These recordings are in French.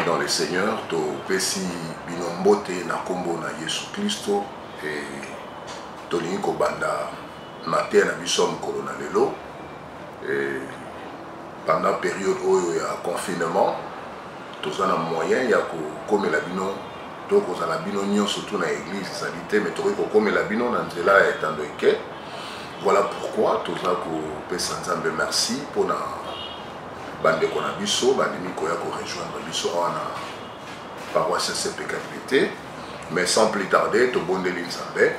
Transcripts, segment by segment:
dans le Seigneur, to pesi binombote na kombo na Yesu Christo et tolingi kobanda matin na biso mokolo na lelo et pendant période oyo ya confinement toza na moyen ya kokomela bino to kozala bino nyonso surtout na église ezali mais tokoki kokomela bino na nzela ya etando eke. Voilà pourquoi toza kopesa Nzambe merci mpona bandeko na biso bandimi koya korejoindre biso awa na paroisse CPKBT. Mais sans plus tarder tobondeli Nzambe.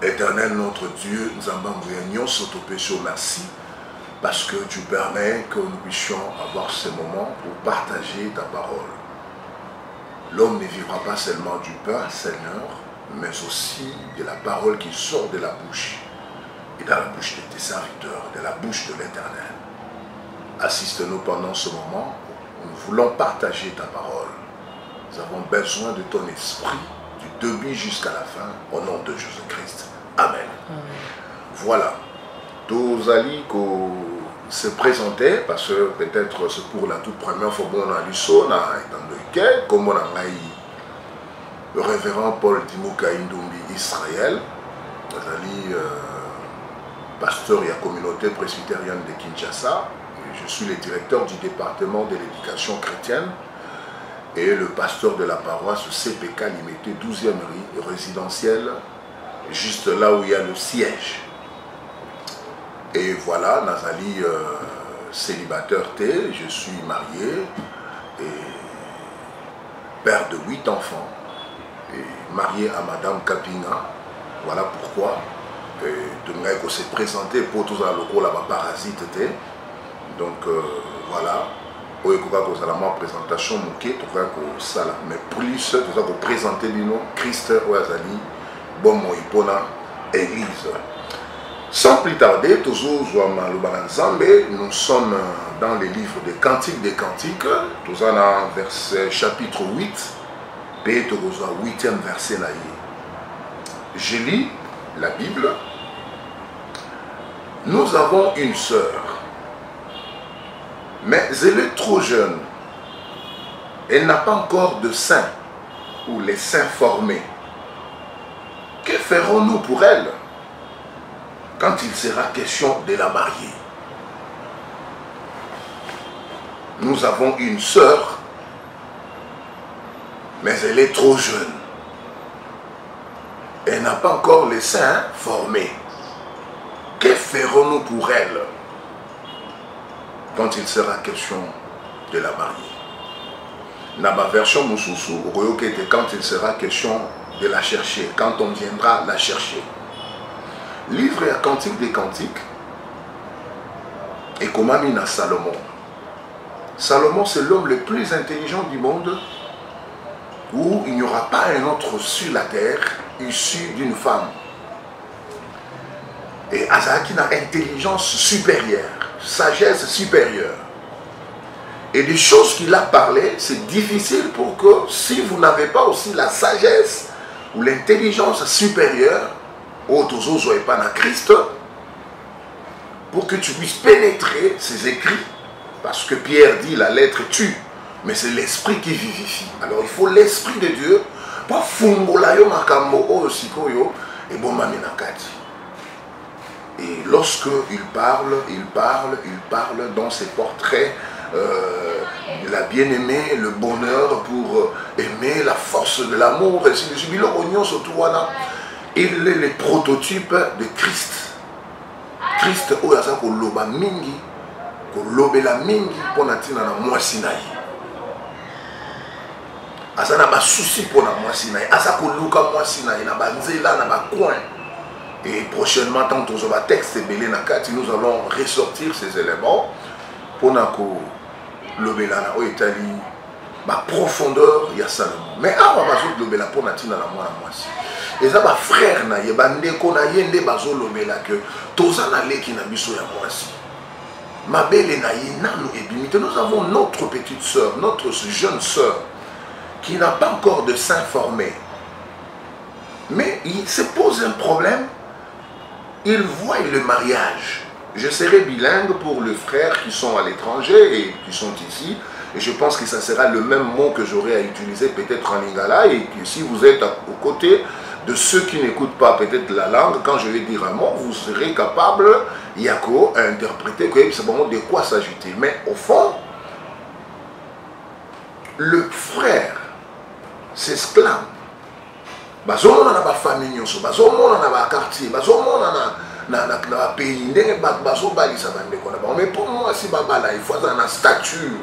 Éternel notre Dieu, Nzamba Nguya nyonso topesi merci parce que tu permets que nous puissions avoir ce moment pour partager ta parole. L'homme ne vivra pas seulement du pain, Seigneur, mais aussi de la parole qui sort de la bouche et dans la bouche de tes serviteurs, de la bouche de l'Éternel. Assiste-nous pendant ce moment. Nous voulons partager ta parole. Nous avons besoin de ton esprit, du début jusqu'à la fin, au nom de Jésus-Christ. Amen. Voilà. Tous allez se présenter, parce que peut-être c'est pour la toute première fois qu'on a lu ça, comme on a le révérend Paul Timouka Indumbi Israël, pasteur de la communauté presbytérienne de Kinshasa. Je suis le directeur du département de l'éducation chrétienne et le pasteur de la paroisse CPK Limité 12e rue résidentielle, juste là où il y a le siège. Et voilà, Nazali célibataire T, je suis marié et père de 8 enfants et marié à Madame Kapinga. Voilà pourquoi on s'est présenté pour tous les locaux là-bas parasite. Donc voilà, pour la présentation, mais plus nous avons présenté Christ Oazali, bon Moïpona, Église. Sans plus tarder, nous sommes dans les livres des Cantiques des Cantiques, nous sommes dans verset chapitre 8, et 8e verset. Je lis la Bible. Nous avons une sœur, mais elle est trop jeune. Elle n'a pas encore de sein ou les seins formés. Que ferons-nous pour elle quand il sera question de la marier? Nous avons une sœur, mais elle est trop jeune. Elle n'a pas encore les seins formés. Que ferons-nous pour elle quand il sera question de la marier? Dans ma version Moussousou, quand il sera question de la chercher, quand on viendra la chercher. Livre et Cantique des Cantiques et Komamina Salomon. Salomon, c'est l'homme le plus intelligent du monde, où il n'y aura pas un autre sur la terre issu d'une femme. Et Azaki a intelligence supérieure, sagesse supérieure. Et des choses qu'il a parlé, c'est difficile pour que si vous n'avez pas aussi la sagesse ou l'intelligence supérieure, Christ, pour que tu puisses pénétrer ses écrits, parce que Pierre dit la lettre tue, mais c'est l'esprit qui vivifie. Alors il faut l'esprit de Dieu pour fungolayo makambo osikoyo et bon maminakati. Et lorsque il parle dans ses portraits de la bien-aimée, le bonheur pour aimer, la force de l'amour, et si le oignon surtout voilà. Il est le prototype de Christ. Christ, il a ko loba mingi, ko lobela mingi pour natina na mwasi na ye. Asa na ba souci pour na mwasi na ye. Asa ko luka mwasi na ye na ba nzela na ba coin. Et prochainement, tant que va texte belé na kati, nous allons ressortir ces éléments pour na ko lobela na o Italie, ma profondeur ya Salomon. Mais avant de lobela pour natina na mwasi. Et ça, frère, na yebande ko na yende bazo lobela que toza na leki na biso ya mwasi. Ma belle na yinanu ebimite. Nous avons notre petite sœur, notre jeune sœur, qui n'a pas encore de sein formé. Mais il se pose un problème. Il voit le mariage. Je serai bilingue pour les frères qui sont à l'étranger et qui sont ici. Et je pense que ça sera le même mot que j'aurai à utiliser peut-être en lingala. Et que si vous êtes aux côtés de ceux qui n'écoutent pas peut-être la langue, quand je vais dire un mot, vous serez capable, Yako, à interpréter que c'est bon, de quoi s'agit-il. Mais au fond, le frère s'exclame. Bazomona na ba famille nyonso, bazomona na ba quartier, bazomona na pays ndenge bazobalisa bandeko na bango. Mais pour moi si babala il faut avoir na stature,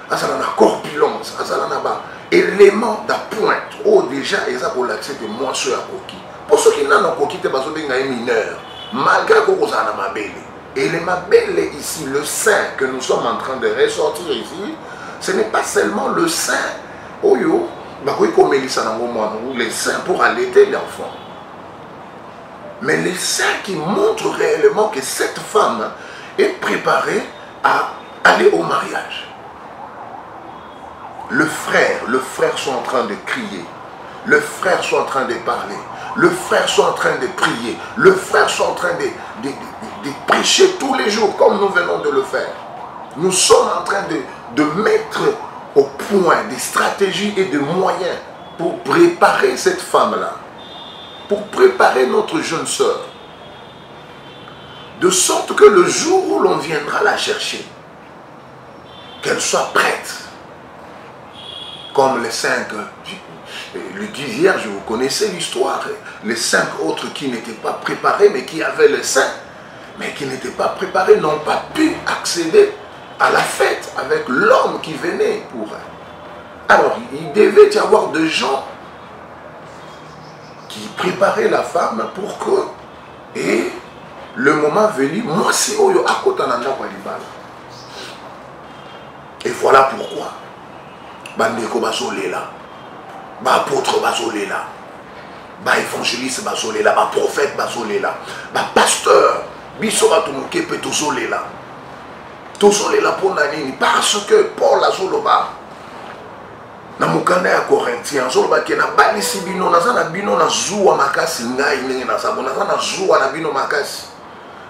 azala na corpulence, azala na ba élément de pointe. Oh déjà eza pour l'accès de moi sur la coquille. Pour ceux qui n'ont pas coquille te bazobenga mineur, malgré que vous en mabele. Et les mabele ici, le sein que nous sommes en train de ressortir ici, ce n'est pas seulement le sein. Oh yo, les seins pour allaiter l'enfant. Mais les seins qui montrent réellement que cette femme est préparée à aller au mariage. Le frère sont en train de crier. Le frère sont en train de parler. Le frère sont en train de prier. Le frère sont en train de prêcher tous les jours comme nous venons de le faire. Nous sommes en train de mettre au point des stratégies et des moyens pour préparer cette femme-là, pour préparer notre jeune sœur, de sorte que le jour où l'on viendra la chercher, qu'elle soit prête, comme les 5, le 10 vierges, vous connaissez l'histoire, les 5 autres qui n'étaient pas préparés, mais qui avaient le sein, mais qui n'étaient pas préparés, n'ont pas pu accéder à la fête avec l'homme qui venait pour elle. Alors, il devait y avoir des gens qui préparaient la femme pour que, et le moment venu, moi c'est Oyo Akotananda Walibala. Et voilà pourquoi. Bandeko Bazolela, apôtre Bazolela, évangéliste Bazolela, prophète Bazolela, pasteur, Bisoba Tumukepe Tozolela. Tozolela pour Nanini, parce que Paul Azoloba, na mukanda ya Corinthiens, Azoloba qui na balisi bino, nazana bino na zuwa makasi ngai nenge na sabo, nazana zuwa na bino makasi.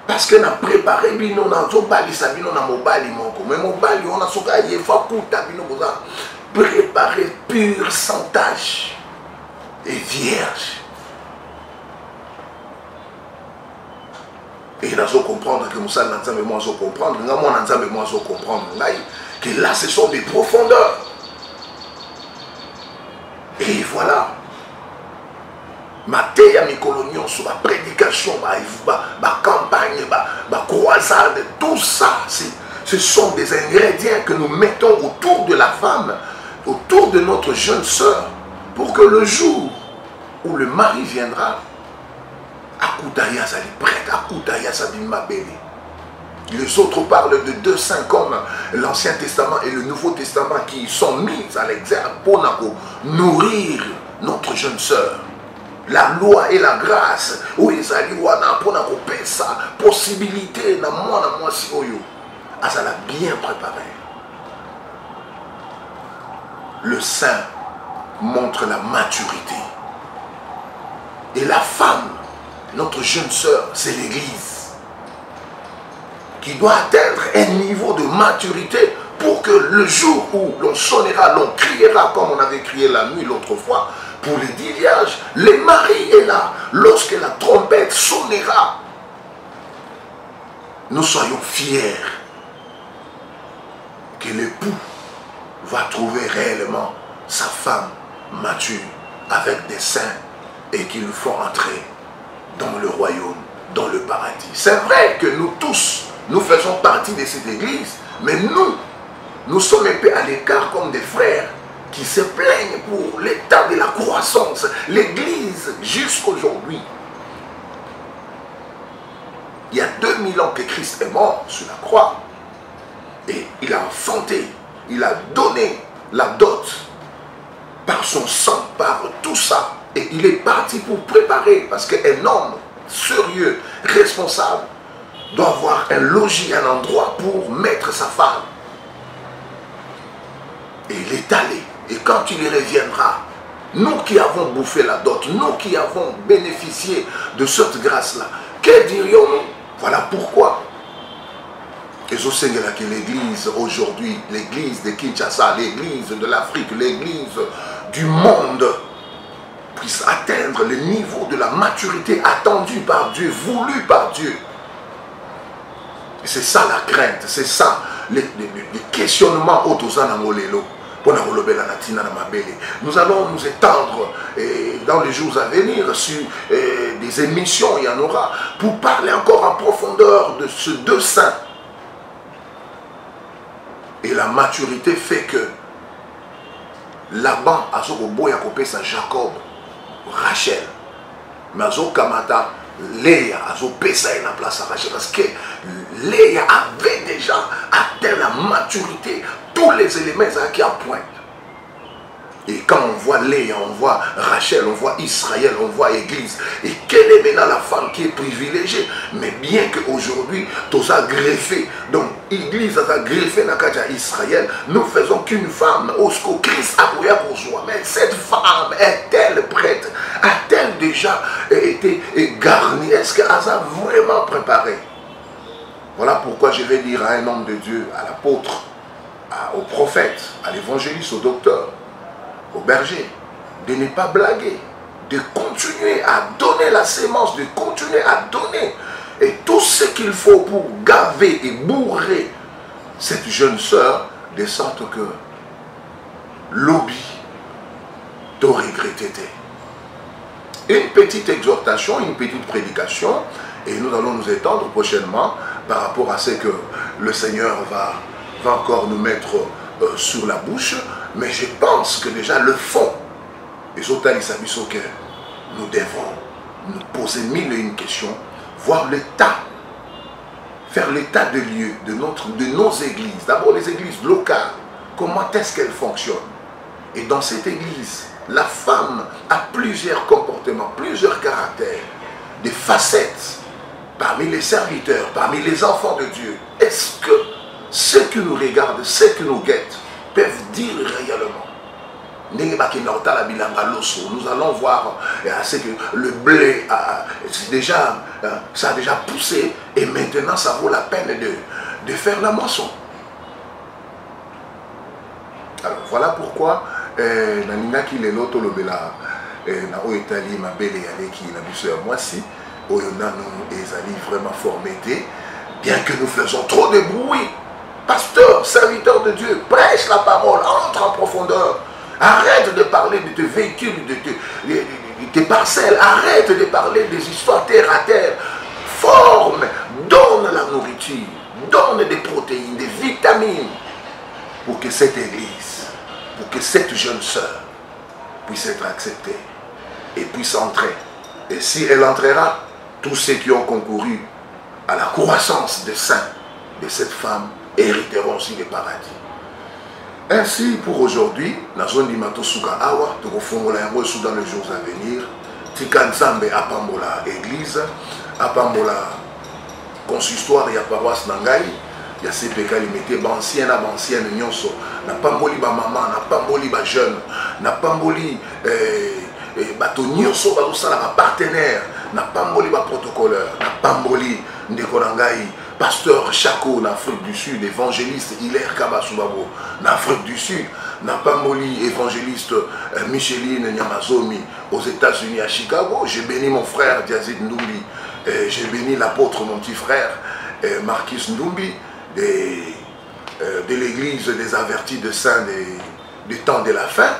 Parce que na préparé bino na zo balisa bino na mobali moko, mais mobali on a soka yefa kuta bino boza préparé pur sans tache et vierge. Et il a comprendre que Moussa Nanzambe moi zo comprendre, moi Nanzambe moi zo comprendre que là ce sont des profondeurs. Et voilà. Matéya Mikolonion sur la prédication, la campagne, la croisade, tout ça, ce sont des ingrédients que nous mettons autour de la femme, autour de notre jeune sœur, pour que le jour où le mari viendra, Akutaya Zali prête, Akutaya Zali Mabele. Les autres parlent de 2 saints comme l'Ancien Testament et le Nouveau Testament qui sont mis à l'exergue pour nourrir notre jeune sœur. La loi et la grâce, où ils allaient pour ça, possibilité, na moi si oyo, ça l'a bien préparé. Le sein montre la maturité. Et la femme, notre jeune sœur, c'est l'Église qui doit atteindre un niveau de maturité pour que le jour où l'on sonnera, l'on criera comme on avait crié la nuit l'autre fois, pour les 10 vierges, les maris est là, lorsque la trompette sonnera, nous soyons fiers que l'époux va trouver réellement sa femme mature avec des saints et qu'il nous faut entrer dans le royaume, dans le paradis. C'est vrai que nous tous, nous faisons partie de cette église, mais nous sommes un peu à l'écart comme des frères qui se plaignent pour l'état de la croissance. L'église, jusqu'aujourd'hui, il y a 2000 ans que Christ est mort sur la croix, et il a enfanté, il a donné la dot par son sang, par tout ça, et il est parti pour préparer, parce qu'un homme sérieux, responsable, doit avoir un logis, un endroit pour mettre sa femme. Et il est allé. Et quand il reviendra, nous qui avons bouffé la dot, nous qui avons bénéficié de cette grâce-là, que dirions-nous? Voilà pourquoi Et je sais que l'église aujourd'hui, l'église de Kinshasa, l'église de l'Afrique, l'église du monde puisse atteindre le niveau de la maturité attendue par Dieu, voulue par Dieu. Et c'est ça la crainte, c'est ça les questionnements autosanangolelo. Nous allons nous étendre dans les jours à venir sur des émissions, il y en aura, pour parler encore en profondeur de ce deux saints. Et la maturité fait que Laban a coupé sa Jacob, Rachel, mais Kamata, Léa a payé la place à Rachel parce que Léa avait déjà atteint la maturité, tous les éléments qui en pointe. Et quand on voit Léa, on voit Rachel, on voit Israël, on voit Église. Et quelle est maintenant la femme qui est privilégiée? Mais bien qu'aujourd'hui, tout ça greffé, donc Église a greffé dans Israël, nous faisons qu'une femme, au Christ a pour soi. Mais cette femme est-elle prête? A-t-elle déjà été garnie? Est-ce qu'elle a vraiment préparé? Voilà pourquoi je vais dire à un homme de Dieu, à l'apôtre, au prophète, à l'évangéliste, au docteur, au berger, de ne pas blaguer, de continuer à donner la sémence, de continuer à donner et tout ce qu'il faut pour gaver et bourrer cette jeune sœur, de sorte que l'oubli doit regretter. Une petite exhortation, une petite prédication, et nous allons nous étendre prochainement par rapport à ce que le Seigneur va encore nous mettre sur la bouche. Mais je pense que déjà le fond, et que nous devons nous poser mille et une questions, voir l'état, faire l'état de lieu de nos églises. D'abord les églises locales, comment est-ce qu'elles fonctionnent? Et dans cette église, la femme a plusieurs comportements, plusieurs caractères, des facettes, parmi les serviteurs, parmi les enfants de Dieu. Est-ce que ceux qui nous regardent, ceux qui nous guettent, peuvent dire réellement? Nous allons voir que le blé ça a déjà poussé et maintenant ça vaut la peine de faire la moisson. Alors voilà pourquoi Naninaki Leloto Lobela na Oetali Mabele Yaleki na Bisseur Moisi Oyonano Ezali vraiment formété, bien que nous faisons trop de bruit. Pasteur, serviteur de Dieu, prêche la parole, entre en profondeur. Arrête de parler de tes véhicules, de tes parcelles. Arrête de parler des histoires terre à terre. Forme, donne la nourriture, donne des protéines, des vitamines pour que cette église, pour que cette jeune sœur puisse être acceptée et puisse entrer. Et si elle entrera, tous ceux qui ont concouru à la croissance des saints de cette femme hériteront aussi des paradis. Ainsi, pour aujourd'hui, la zone d'Imato Suka Awa, de Kofongola Yango dans les jours à venir, Tikanzambe Apambola Église, Apambola Consistoire, ya paroisse Nangai, ya CPK limité, ancienne nyonso, na pamboli ba maman, na pamboli ba jeune, na pamboli bato nyonso ba osala ba partenaire, na pamboli ba protocoleur, na pamboli ndeko nangai, pasteur Chako en Afrique du Sud, évangéliste Hilaire Kabasubabo en Afrique du Sud, na pamboli évangéliste Micheline Nyamazomi aux États-Unis à Chicago. J'ai béni mon frère Diazid Ndumbi, j'ai béni l'apôtre mon petit frère Marquis Ndumbi de l'église des avertis de saints des temps de la fin,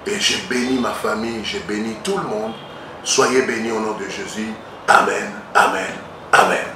et j'ai béni ma famille, j'ai béni tout le monde. Soyez bénis au nom de Jésus. Amen, amen, amen.